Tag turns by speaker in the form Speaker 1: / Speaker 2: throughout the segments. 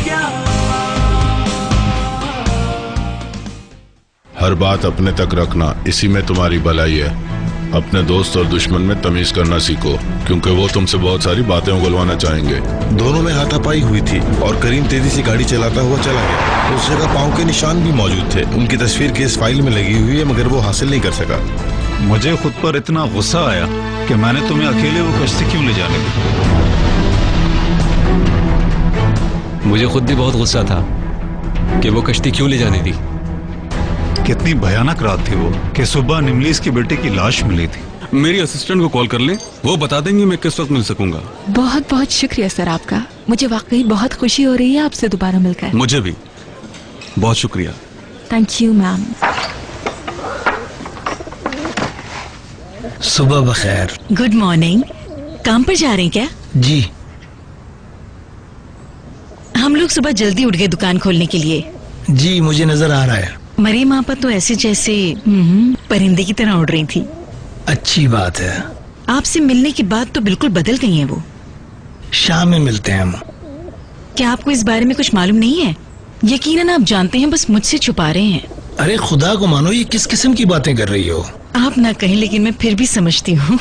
Speaker 1: क्या।
Speaker 2: हर बात अपने तक रखना, इसी में तुम्हारी भलाई है। अपने दोस्त और दुश्मन में तमीज करना सीखो, क्योंकि वो तुमसे बहुत सारी बातें उगलवाना चाहेंगे।
Speaker 3: दोनों में हाथापाई हुई थी और करीम तेजी से गाड़ी चलाता हुआ चला गया। उस जगह पांव के निशान भी मौजूद थे। उनकी तस्वीर केस फाइल में लगी हुई है, मगर वो हासिल नहीं कर सका।
Speaker 4: मुझे खुद पर इतना गुस्सा आया कि मैंने तुम्हें अकेले वो कश्ती क्यों ले जाने दी।
Speaker 5: मुझे खुद भी बहुत गुस्सा था कि वो कश्ती क्यों ले जाने दी।
Speaker 4: कितनी भयानक रात थी वो कि सुबह निमलीस की बेटे की लाश मिली थी।
Speaker 6: मेरी असिस्टेंट को कॉल कर ले, वो बता देंगे मैं किस वक्त मिल सकूंगा।
Speaker 7: बहुत बहुत शुक्रिया सर आपका। मुझे वाकई बहुत खुशी हो रही है आपसे दोबारा मिलकर।
Speaker 6: मुझे भी बहुत शुक्रिया।
Speaker 7: Thank you ma'am.
Speaker 8: सुबह बखैर।
Speaker 9: Good morning. काम पर जा रहे हैं क्या?
Speaker 8: जी।
Speaker 9: हम लोग सुबह जल्दी उठ गए दुकान खोलने के लिए।
Speaker 8: जी मुझे नजर आ रहा है।
Speaker 9: मरीम आपा तो ऐसे जैसे परिंदे की तरह उड़ रही थी।
Speaker 8: अच्छी बात है।
Speaker 9: आपसे मिलने के बाद तो बिल्कुल बदल गई हैं वो।
Speaker 8: शाम में मिलते हैं हम।
Speaker 9: क्या आपको इस बारे में कुछ मालूम नहीं है? यकीनन आप जानते हैं, बस मुझसे छुपा रहे हैं।
Speaker 8: अरे खुदा को मानो, ये किस किस्म की बातें कर रही हो?
Speaker 9: आप ना कहें, लेकिन मैं फिर भी समझती हूँ।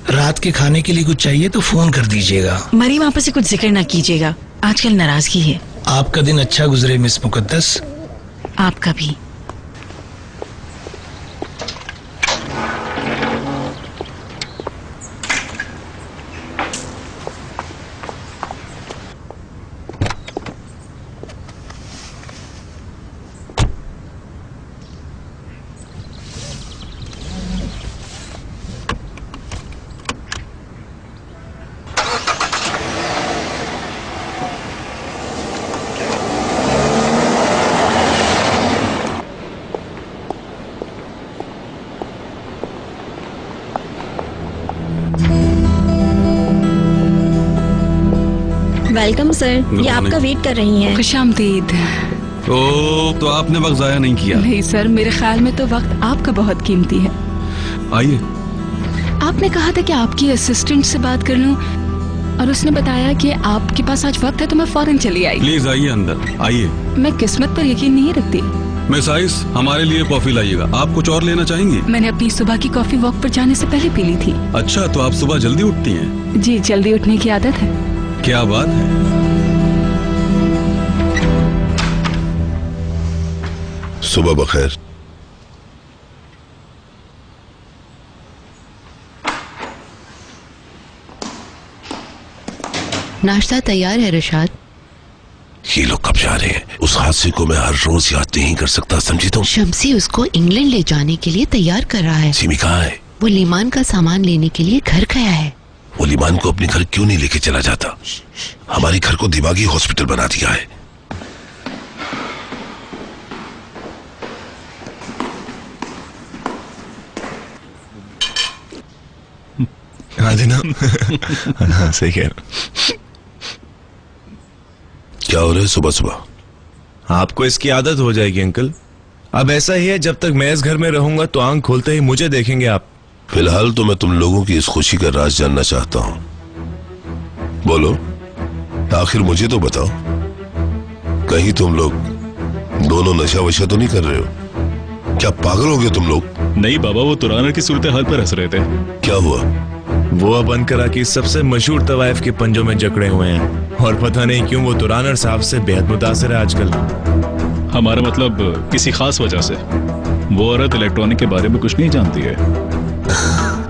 Speaker 8: रात के खाने के लिए कुछ चाहिए तो फोन कर दीजिएगा।
Speaker 9: मरीम आपा से कुछ जिक्र ना कीजिएगा, आजकल नाराजगी है।
Speaker 8: आपका दिन अच्छा गुजरे मिस मुकद्दस।
Speaker 9: आपका भी।
Speaker 10: वेलकम सर, ये आपका वेट कर रही हैं।
Speaker 7: खुशामदीद।
Speaker 6: तो आपने वक्त जाया नहीं किया।
Speaker 7: नहीं सर, मेरे ख्याल में तो वक्त आपका बहुत कीमती है।
Speaker 6: आइए।
Speaker 7: आपने कहा था कि आपकी असिस्टेंट से बात कर लूं और उसने बताया कि आपके पास आज वक्त है, तो मैं फौरन चली आई।
Speaker 6: प्लीज आइए अंदर आइए।
Speaker 7: मैं किस्मत पर यकीन नहीं रखती।
Speaker 6: मिस आइस, हमारे लिए कॉफी लाइएगा। आप कुछ और लेना चाहेंगी?
Speaker 7: मैंने अपनी सुबह की कॉफी वॉक पर जाने से पहले पी ली थी।
Speaker 6: अच्छा, तो आप सुबह जल्दी उठती हैं?
Speaker 7: जी, जल्दी उठने की आदत है।
Speaker 6: क्या बात है।
Speaker 2: सुबह बखैर।
Speaker 11: नाश्ता तैयार है रिशाद।
Speaker 3: ये लोग कब जा रहे हैं? उस हादसे को मैं हर रोज याद नहीं कर सकता, समझी तुम?
Speaker 11: शम्सी उसको इंग्लैंड ले जाने के लिए तैयार कर रहा है।
Speaker 3: सिमी कहाँ है?
Speaker 11: वो लीमान का सामान लेने के लिए घर गया है।
Speaker 3: वो लीमान को अपने घर क्यों नहीं लेके चला जाता? हमारे घर को दिमागी हॉस्पिटल बना दिया है।
Speaker 12: हाँ जी ना। हाँ सही कह रहा।
Speaker 3: क्या हो रहा है सुबह सुबह?
Speaker 12: आपको इसकी आदत हो जाएगी अंकल। अब ऐसा ही है, जब तक मैं इस घर में रहूंगा तो आंख खोलते ही मुझे देखेंगे आप।
Speaker 3: फिलहाल तो मैं तुम लोगों की इस खुशी का राज जानना चाहता हूं। बोलो, आखिर मुझे तो बताओ, कहीं तुम लोग दोनों नशा वशा तो नहीं कर रहे हो? क्या पागल हो गए तुम लोग?
Speaker 13: नहीं बाबा, वो तुरानर की सूरत हाल पर हंस रहे थे।
Speaker 3: क्या हुआ?
Speaker 12: वो अब अनकरा की सबसे मशहूर तवाइफ के पंजों में जकड़े हुए हैं और पता नहीं क्यों वो तुरानर साहब से बेहद मुतासिर है आजकल।
Speaker 13: हमारा मतलब किसी खास वजह से। वो औरत इलेक्ट्रॉनिक के बारे में कुछ नहीं जानती है।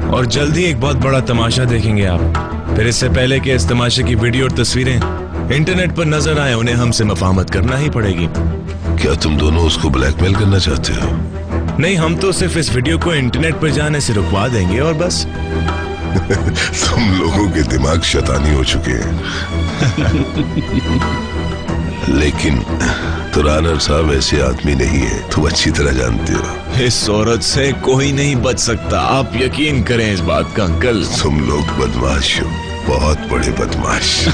Speaker 12: और जल्दी एक बहुत बड़ा तमाशा देखेंगे आप। फिर इससे पहले कि इस तमाशे की वीडियो और तस्वीरें इंटरनेट पर नजर आए, उन्हें हमसे मफाहमत करना ही पड़ेगी।
Speaker 3: क्या तुम दोनों उसको ब्लैकमेल करना चाहते हो?
Speaker 12: नहीं, हम तो सिर्फ इस वीडियो को इंटरनेट पर जाने से रुकवा देंगे और बस।
Speaker 3: तुम लोगों के दिमाग शैतानी हो चुके हैं। लेकिन तुरानर साहब ऐसे आदमी नहीं है, तुम अच्छी तरह जानते हो।
Speaker 12: इस औरत से कोई नहीं बच सकता, आप यकीन करें इस बात का अंकल।
Speaker 3: तुम लोग बदमाश हो, बहुत बड़े बदमाश।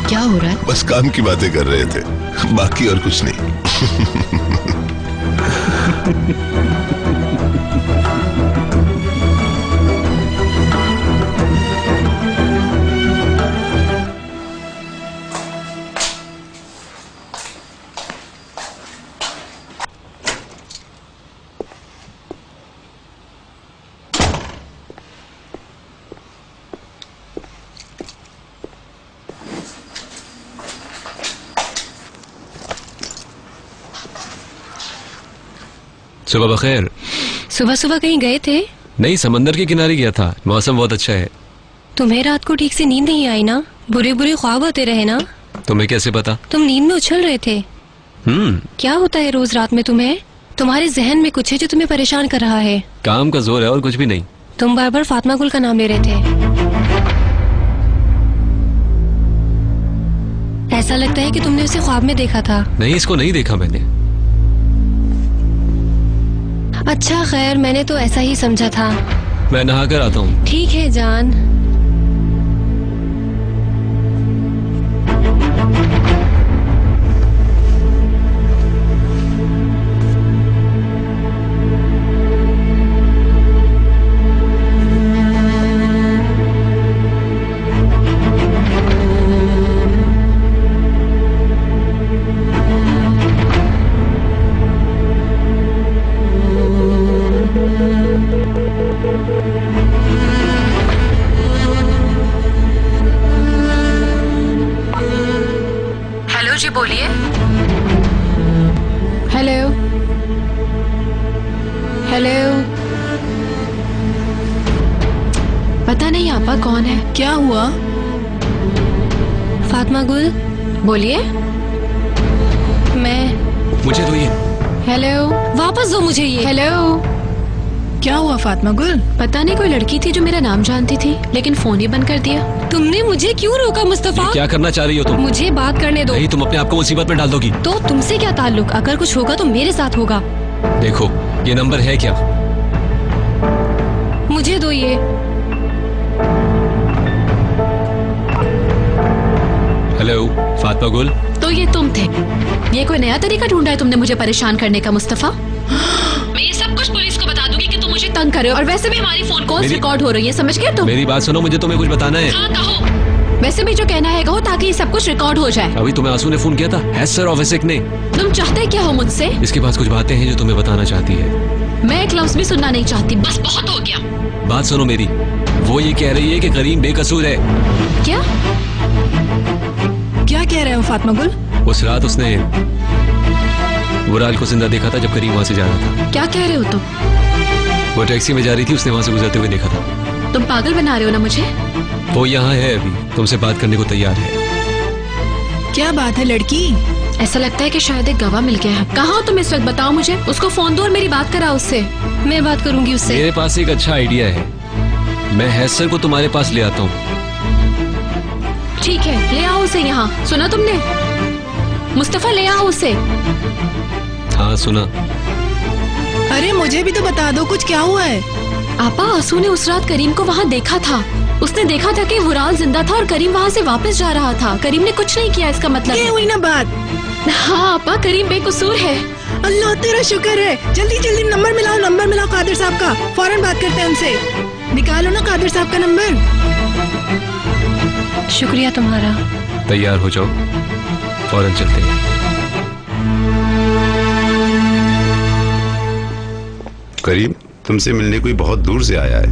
Speaker 11: क्या हो रहा है?
Speaker 3: बस काम की बातें कर रहे थे, बाकी और कुछ नहीं।
Speaker 5: सुबह बखैर।
Speaker 10: सुबह सुबह कहीं गए थे?
Speaker 5: नहीं, समंदर के किनारे गया था, मौसम बहुत अच्छा है।
Speaker 10: तुम्हें रात को ठीक से नींद नहीं आई ना? बुरे बुरे ख्वाब होते रहे ना?
Speaker 5: तुम्हें कैसे पता?
Speaker 10: तुम नींद में उछल रहे थे। क्या होता है रोज रात में तुम्हें? तुम्हारे जहन में कुछ है जो तुम्हें परेशान कर रहा है।
Speaker 5: काम का जोर है और कुछ भी नहीं।
Speaker 10: तुम बार बार फातिमा गुल का नाम ले रहे थे। ऐसा लगता है कि तुमने उसे ख्वाब में देखा था।
Speaker 5: नहीं, इसको नहीं देखा मैंने।
Speaker 10: अच्छा खैर, मैंने तो ऐसा ही समझा था।
Speaker 5: मैं नहा कर आता हूँ।
Speaker 10: ठीक है जान।
Speaker 7: जी बोलिए। Hello hello. पता नहीं आपा कौन है।
Speaker 9: क्या हुआ?
Speaker 10: फातिमा गुल।
Speaker 7: बोलिए।
Speaker 10: मैं।
Speaker 5: मुझे तो ये।
Speaker 7: हेलो।
Speaker 10: वापस दो मुझे ये।
Speaker 7: हेलो।
Speaker 9: क्या हुआ फातिमा गुल?
Speaker 7: पता नहीं, कोई लड़की थी जो मेरा नाम जानती थी, लेकिन फोन ही बंद कर दिया।
Speaker 10: तुमने मुझे क्यों रोका मुस्तफा?
Speaker 5: क्या करना चाह रही हो तुम?
Speaker 10: मुझे बात करने दो।
Speaker 5: नहीं, तुम अपने आप को मुसीबत में डाल दोगी।
Speaker 10: तो तुमसे क्या ताल्लुक? अगर कुछ होगा तो मेरे साथ होगा।
Speaker 5: देखो, ये नंबर है क्या?
Speaker 10: मुझे दो ये।
Speaker 5: हेलो फातिमा गुल।
Speaker 7: तो ये तुम थे? ये कोई नया तरीका ढूंढा है तुमने मुझे परेशान करने का मुस्तफा? मैं ये सब कुछ पुलिस को बता दूंगी कि तुम मुझे तंग कर रहे हो, और वैसे भी हमारी फोन कॉल्स रिकॉर्ड हो रही है, समझ गए तुम?
Speaker 5: मेरी बात सुनो, मुझे तुम्हें कुछ बताना है।
Speaker 7: हाँ कहो। वैसे भी जो कहना है कहो, ताकि सब कुछ रिकॉर्ड हो जाए।
Speaker 5: अभी तुम्हें आंसू ने फोन किया था, हैसर ऑफिसर ने।
Speaker 7: तुम चाहते क्या हो मुझसे?
Speaker 5: इसके पास कुछ बातें हैं जो तुम्हें बताना चाहती है।
Speaker 7: मैं एक लफ्ज भी सुनना नहीं चाहती, बस बहुत हो गया।
Speaker 5: बात सुनो मेरी। वो ये कह रही है कि करीम बेकसूर है।
Speaker 7: क्या
Speaker 9: क्या कह रहे हो फातिमा गुल?
Speaker 5: उस रात उसने वुराल को जिंदा देखा था जब करीम वहाँ से जा रहा था।
Speaker 7: क्या कह रहे हो तुम?
Speaker 5: वो टैक्सी में जा रही थी, उसने वहाँ से गुजरते हुए देखा था।
Speaker 7: तुम पागल बना रहे हो ना मुझे?
Speaker 5: वो यहाँ है, अभी तुमसे बात करने को तैयार है।
Speaker 9: क्या बात है लड़की?
Speaker 7: ऐसा लगता है कि शायद एक गवाह मिल गया है। कहाँ हो तुम इस वक्त? बताओ मुझे। उसको फोन दो और मेरी बात कराओ उससे।
Speaker 10: मैं बात करूंगी उससे।
Speaker 5: मेरे पास एक अच्छा आइडिया है, मैं हैसर को तुम्हारे पास ले आता हूँ।
Speaker 7: ठीक है, ले आओ उसे यहाँ। सुना तुमने? मुस्तफा ले आओ उसे।
Speaker 5: हाँ सुना।
Speaker 9: अरे मुझे भी तो बता दो, कुछ क्या हुआ है?
Speaker 7: आपा, आंसू ने उस रात करीम को वहाँ देखा था। उसने देखा था कि वुराल जिंदा था और करीम वहाँ से वापस जा रहा था। करीम ने कुछ नहीं किया, इसका मतलब।
Speaker 9: ये हुई ना बात?
Speaker 7: हाँ आपा, करीम बेकसूर है।
Speaker 9: अल्लाह तेरा शुक्र है। जल्दी जल्दी नंबर मिलाओ, नंबर मिलाओ कादिर साहब का। फौरन बात करते हैं उनसे। निकालो ना कादिर साहब का नंबर।
Speaker 10: शुक्रिया तुम्हारा।
Speaker 5: तैयार हो जाओ, फौरन चलते हैं।
Speaker 1: करीम तुमसे मिलने कोई बहुत दूर से आया है।